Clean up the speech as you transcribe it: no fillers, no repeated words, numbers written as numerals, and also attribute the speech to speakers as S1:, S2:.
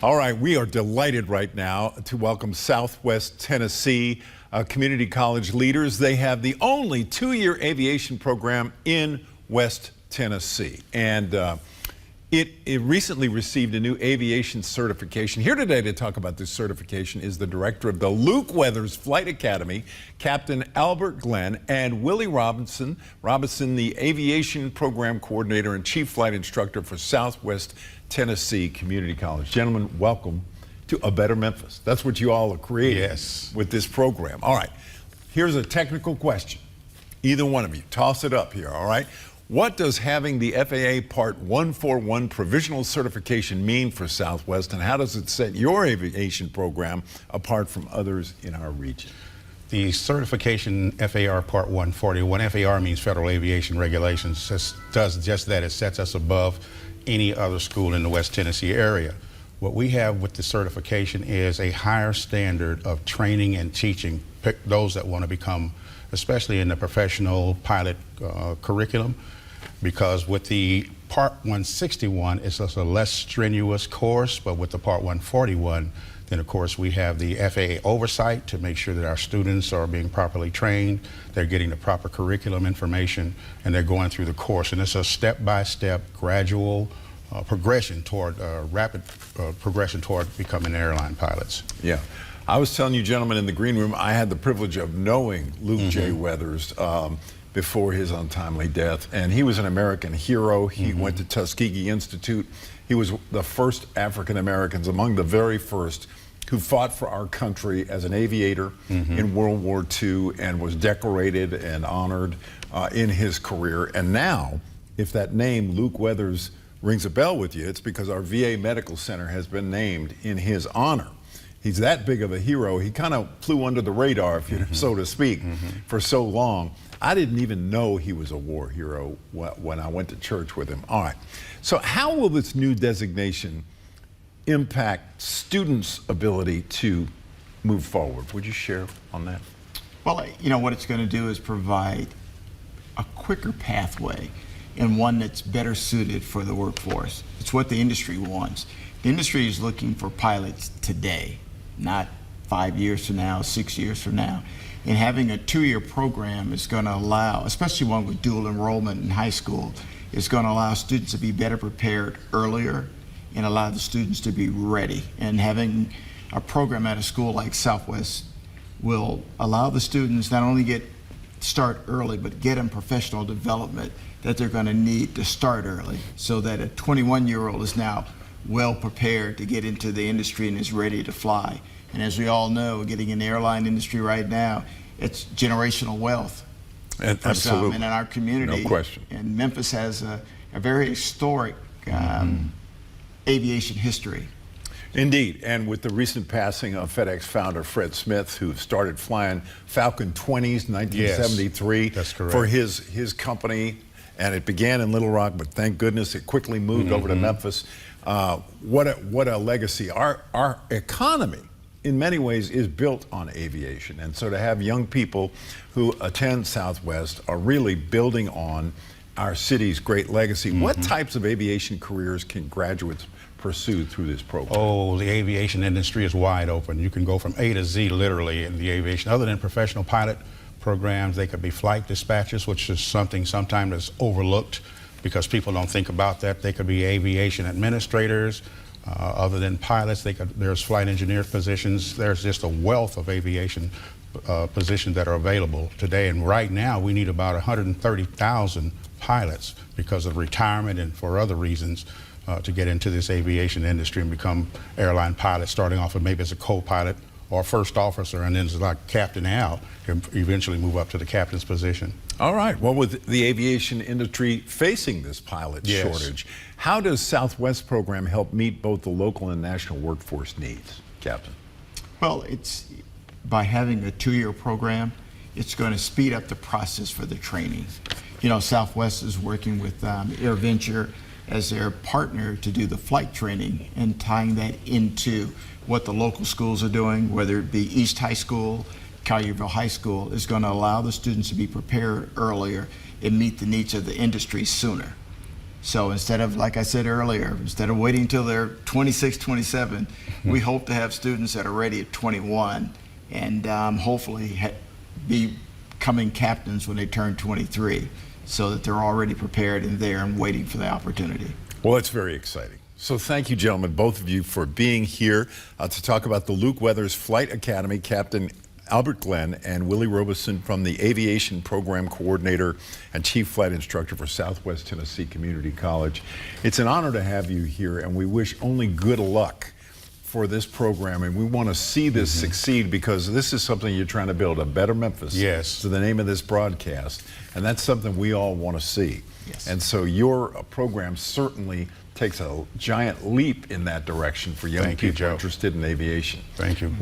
S1: All right, we are delighted right now to welcome Southwest Tennessee Community College leaders. They have the only two-year aviation program in West Tennessee. And it recently received a new aviation certification. Here today to talk about this certification is the director of the Luke Weathers Flight Academy, Captain Albert Glen, and Willie Robison, the aviation program coordinator and chief flight instructor for Southwest Tennessee Community College. Gentlemen, welcome to A Better Memphis. That's what you all are creating with this program. All right, here's a technical question. Either one of you, toss it up here, all right? What does having the FAA Part 141 provisional certification mean for Southwest, and how does it set your aviation program apart from others in our region?
S2: The certification FAR Part 141, FAR means Federal Aviation Regulations, does just that. It sets us above any other school in the West Tennessee area. What we have with the certification is a higher standard of training and teaching those that want to become, especially in the professional pilot curriculum, because with the Part 161, it's just a less strenuous course, but with the Part 141, then of course we have the FAA oversight to make sure that our students are being properly trained, they're getting the proper curriculum information, and they're going through the course. And it's a step-by-step, gradual progression toward, rapid progression toward becoming airline pilots.
S1: Yeah. I was telling you gentlemen in the green room, I had the privilege of knowing Luke J. Weathers before his untimely death, and he was an American hero. He went to Tuskegee Institute. He was the first African Americans, among the very first, who fought for our country as an aviator in World War II and was decorated and honored in his career. And now, if that name, Luke Weathers, rings a bell with you, it's because our VA Medical Center has been named in his honor. He's that big of a hero. He kind of flew under the radar, if you so to speak, for so long. I didn't even know he was a war hero when I went to church with him. All right. So how will this new designation impact students' ability to move forward? Would you share on that?
S3: Well, you know, what it's going to do is provide a quicker pathway and one that's better suited for the workforce. It's what the industry wants. The industry is looking for pilots today, not 5 years from now, 6 years from now. And having a two-year program is going to allow, especially one with dual enrollment in high school, is going to allow students to be better prepared earlier and allow the students to be ready. And having a program at a school like Southwest will allow the students not only start early, but get them professional development that they're going to need to start early, so that a 21-year-old is now well prepared to get into the industry and is ready to fly. And as we all know, getting in the airline industry right now, it's generational wealth.
S1: And absolutely.
S3: And in our community,
S1: no question.
S3: And Memphis has a very historic aviation history.
S1: Indeed, and with the recent passing of FedEx founder Fred Smith, who started flying Falcon 20s 1973 for his company, and it began in Little Rock, but thank goodness it quickly moved over to Memphis. What a legacy. Our economy, in many ways, is built on aviation, and so to have young people who attend Southwest are really building on our city's great legacy. What types of aviation careers can graduates pursue through this program?
S2: Oh, the aviation industry is wide open. You can go from A to Z literally in the aviation. Other than professional pilot programs, they could be flight dispatchers, which is something sometimes that's overlooked because people don't think about that. They could be aviation administrators. Other than pilots, there's flight engineer positions. There's just a wealth of aviation positions that are available today. And right now, we need about 130,000 pilots because of retirement and for other reasons to get into this aviation industry and become airline pilots, starting off with maybe as a co-pilot or first officer, and then like Captain Al, and eventually move up to the captain's position.
S1: All right. Well, with the aviation industry facing this pilot shortage, how does Southwest program help meet both the local and national workforce needs, Captain?
S3: Well, it's by having a two-year program, it's going to speed up the process for the training. You know, Southwest is working with AirVenture as their partner to do the flight training and tying that into what the local schools are doing, whether it be East High School, Collierville High School, is going to allow the students to be prepared earlier and meet the needs of the industry sooner. So instead of, like I said earlier, instead of waiting until they're 26, 27, we hope to have students that are ready at 21 and hopefully becoming captains when they turn 23, so that they're already prepared and there and waiting for the opportunity.
S1: Well, it's very exciting. So thank you, gentlemen, both of you, for being here to talk about the Luke Weathers Flight Academy, Captain Albert Glen and Willie Robison from the Aviation Program Coordinator and Chief Flight Instructor for Southwest Tennessee Community College. It's an honor to have you here, and we wish only good luck for this program, and we want to see this succeed, because this is something you're trying to build, a Better Memphis.
S2: Yes.
S1: To the name of this broadcast, and that's something we all want to see.
S3: Yes.
S1: And so your program certainly takes a giant leap in that direction for young
S2: Thank you,
S1: people
S2: Joe.
S1: interested in aviation.
S2: Thank you.